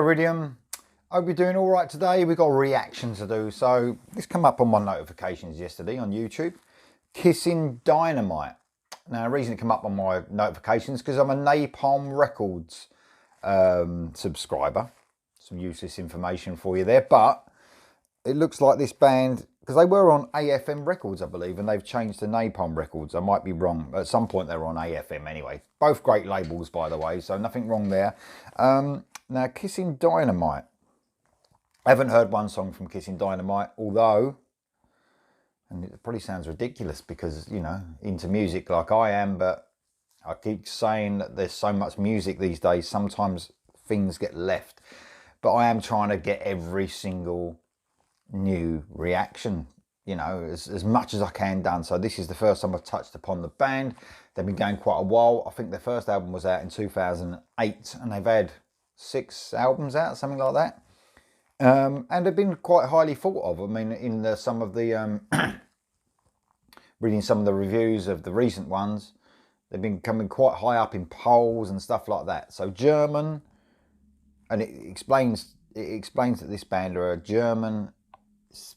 Iridium. Hope you're doing all right today. We've got a reaction to do. So this came up on my notifications yesterday on YouTube. Kissin Dynamite. Now the reason it came up on my notifications because I'm a Napalm Records subscriber. Some useless information for you there, but it looks like this band, because they were on AFM Records I believe, and they've changed to Napalm Records. I might be wrong. At some point they were on AFM anyway. Both great labels by the way, so nothing wrong there. Now Kissin Dynamite. I haven't heard one song from Kissin Dynamite, although, and it probably sounds ridiculous because, you know, into music like I am, but I keep saying that there's so much music these days, sometimes things get left. But I am trying to get every single new reaction, you know, as much as I can done. So this is the first time I've touched upon the band. They've been going quite a while. I think their first album was out in 2008 and they've had 6 albums out, something like that. And they've been quite highly thought of. I mean, in some of the reading some of the reviews of the recent ones, they've been coming quite high up in polls and stuff like that. So German, and it explains that this band are a German.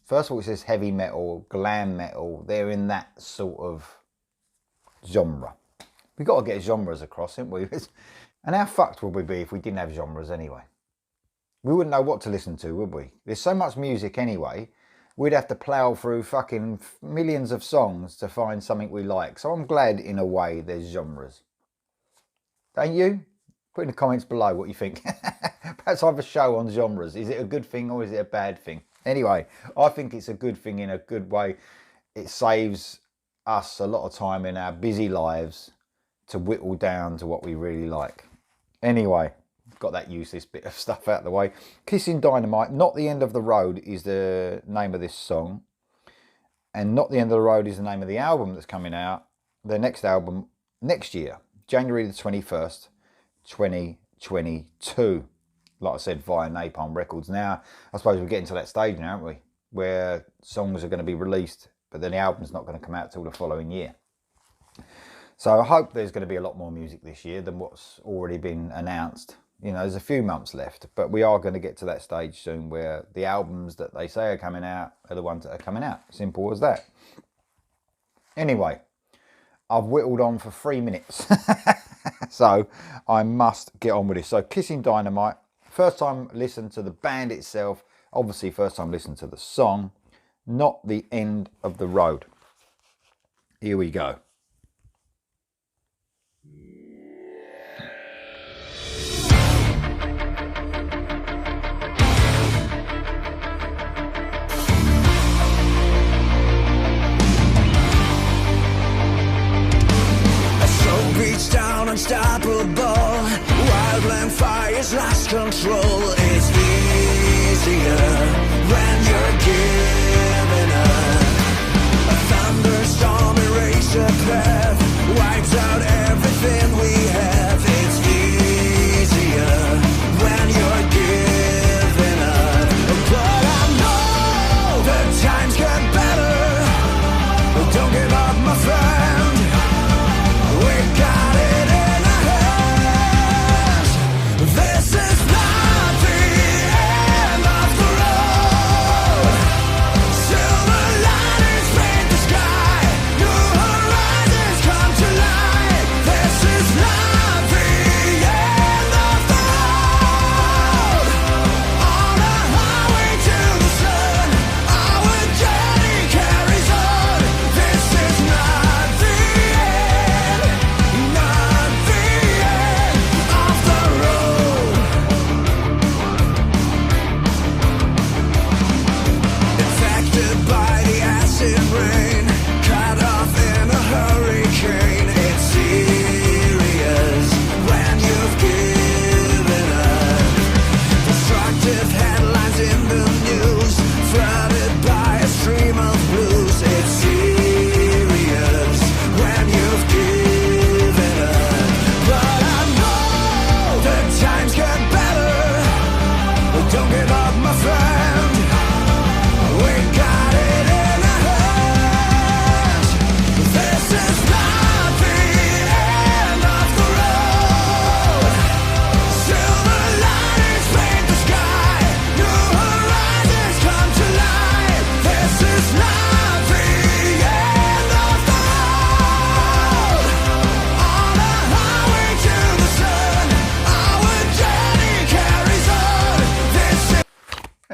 First of all, it says heavy metal, glam metal. They're in that sort of genre. We've got to get genres across, haven't we? And how fucked would we be if we didn't have genres anyway? We wouldn't know what to listen to, would we? There's so much music anyway. We'd have to plough through fucking millions of songs to find something we like. So I'm glad, in a way, there's genres. Don't you? Put in the comments below what you think. Perhaps I have a show on genres. Is it a good thing or is it a bad thing? Anyway, I think it's a good thing in a good way. It saves us a lot of time in our busy lives to whittle down to what we really like. Anyway, got that useless bit of stuff out of the way. Kissin Dynamite, Not the End of the Road is the name of this song. And Not the End of the Road is the name of the album that's coming out. Their next album next year, January the 21st, 2022. Like I said, via Napalm Records. Now, I suppose we're getting to that stage now, aren't we? Where songs are going to be released, but then the album's not going to come out till the following year. So I hope there's going to be a lot more music this year than what's already been announced. You know, there's a few months left, but we are going to get to that stage soon where the albums that they say are coming out are the ones that are coming out. Simple as that. Anyway, I've whittled on for 3 minutes. So I must get on with this. So Kissin Dynamite, first time listen to the band itself, obviously first time listen to the song, Not the End of the Road. Here we go. Reach down, unstoppable. Wild land fires lost control. It's easier when you're giving up. A thunderstorm erase your path, wipes out everything we have. It's easier when you're giving up. But I know that times get better. But don't give up, my friend. We got it in our hands. This is not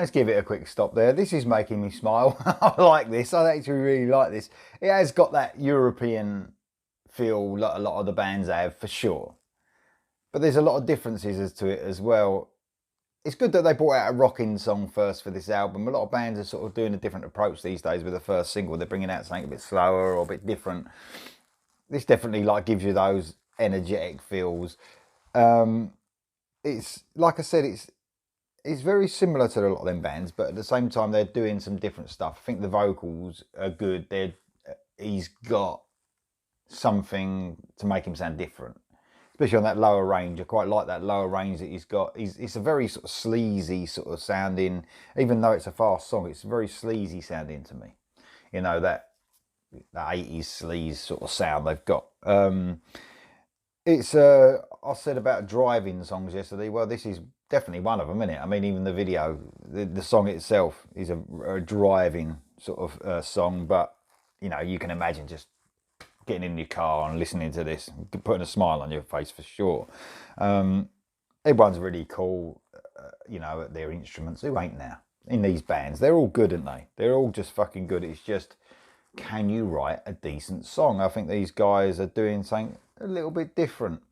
let's give it a quick stop there. This is making me smile. I like this. I actually really like this. It has got that European feel that a lot of the bands have, for sure. But there's a lot of differences as to it as well. It's good that they brought out a rocking song first for this album. A lot of bands are sort of doing a different approach these days with the first single. They're bringing out something a bit slower or a bit different. This definitely like gives you those energetic feels. It's like I said, it's very similar to a lot of them bands, but at the same time they're doing some different stuff. I think the vocals are good. He's got something to make him sound different, especially on that lower range. I quite like that lower range that he's got. It's a very sort of sleazy sort of sounding, even though it's a fast song, it's very sleazy sounding to me. You know, that 80s sleaze sort of sound they've got. It's I said about driving songs yesterday. Well, this is definitely one of them, isn't it? I mean, even the video, the song itself is a driving sort of song, but you know, you can imagine just getting in your car and listening to this, putting a smile on your face for sure. Everyone's really cool, you know, at their instruments. Who ain't now? In these bands, they're all good, aren't they? They're all just fucking good. It's just, can you write a decent song? I think these guys are doing something a little bit different.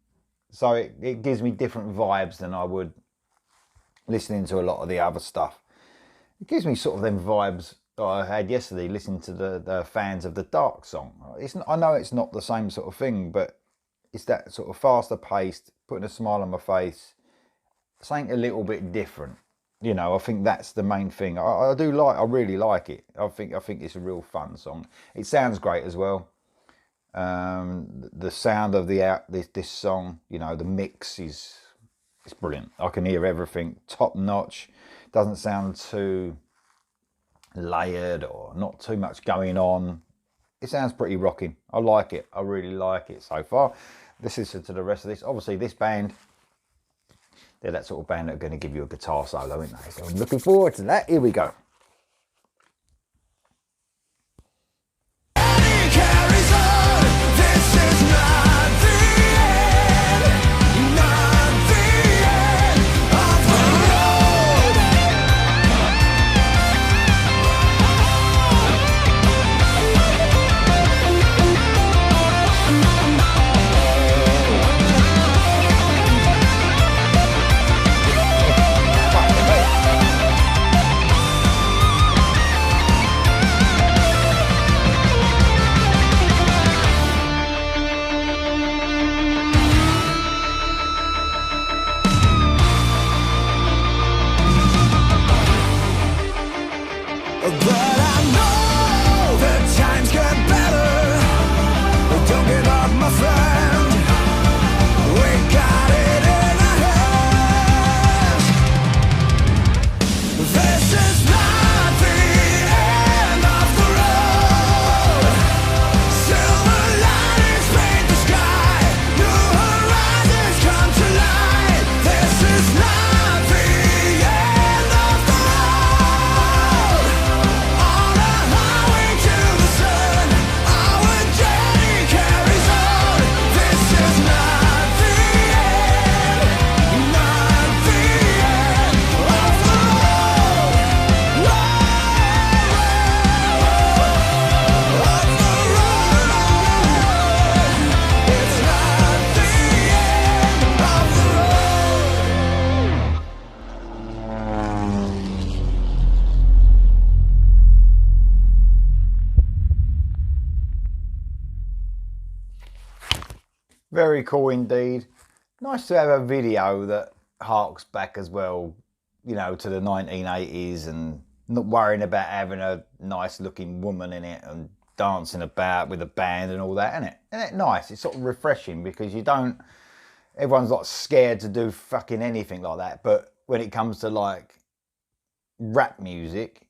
So it gives me different vibes than I would listening to a lot of the other stuff. It gives me sort of them vibes that I had yesterday listening to the Fans of the Dark song. I know it's not the same sort of thing, but it's that sort of faster paced, putting a smile on my face, something a little bit different. You know, I think that's the main thing. I really like it. I think it's a real fun song. It sounds great as well. The sound of this song, you know, the mix is brilliant. I can hear everything top notch. Doesn't sound too layered or not too much going on. It sounds pretty rocking. I like it. I really like it so far. Let's listen to the rest of this. Obviously, this band, they're that sort of band that are going to give you a guitar solo, aren't they? So I'm looking forward to that. Here we go. Very cool indeed. Nice to have a video that harks back as well, you know, to the 1980s and not worrying about having a nice looking woman in it and dancing about with a band and all that, isn't it? Isn't it nice? It's sort of refreshing because everyone's like scared to do fucking anything like that. But when it comes to like rap music,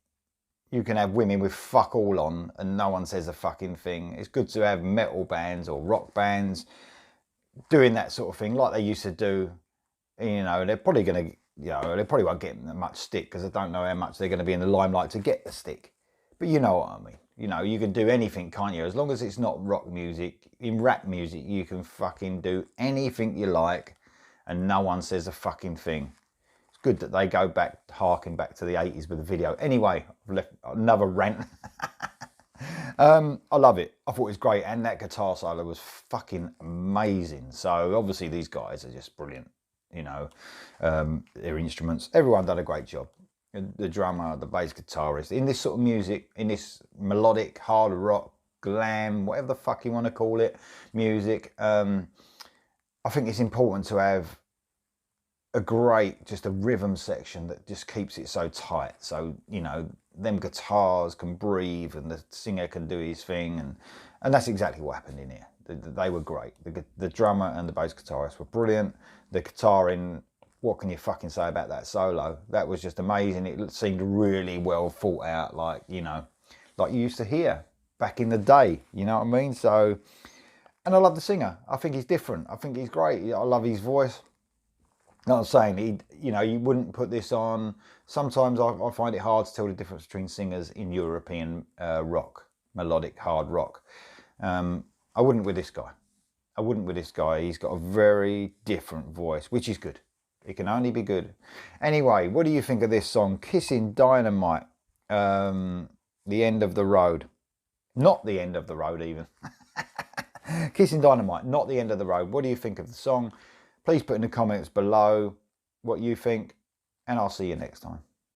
you can have women with fuck all on and no one says a fucking thing. It's good to have metal bands or rock bands doing that sort of thing like they used to do. You know, they're probably going to, you know, they probably won't get much stick because I don't know how much they're going to be in the limelight to get the stick. But you know what I mean. You know, you can do anything, can't you? As long as it's not rock music. In rap music, you can fucking do anything you like and no one says a fucking thing. It's good that they go back, harking back to the 80s with the video. Anyway, I've left another rant. I love it. I thought it was great, and that guitar solo was fucking amazing. So obviously these guys are just brilliant, you know. Their instruments, everyone done a great job. The drummer, the bass guitarist, in this sort of music, in this melodic, hard rock, glam, whatever the fuck you want to call it, music. I think it's important to have just a rhythm section that just keeps it so tight. So, you know, them guitars can breathe and the singer can do his thing. And that's exactly what happened in here. They were great. The drummer and the bass guitarist were brilliant. The guitar in, what can you fucking say about that solo? That was just amazing. It seemed really well thought out, like, you know, like you used to hear back in the day, you know what I mean? So, and I love the singer. I think he's different. I think he's great. I love his voice. Not saying you know, you wouldn't put this on. Sometimes I find it hard to tell the difference between singers in European rock, melodic hard rock. I wouldn't with this guy. I wouldn't with this guy. He's got a very different voice, which is good. It can only be good. Anyway, what do you think of this song, Kissin Dynamite? The End of the Road. Not the end of the road, even. Kissin Dynamite, not the end of the road. What do you think of the song? Please put in the comments below what you think, and I'll see you next time.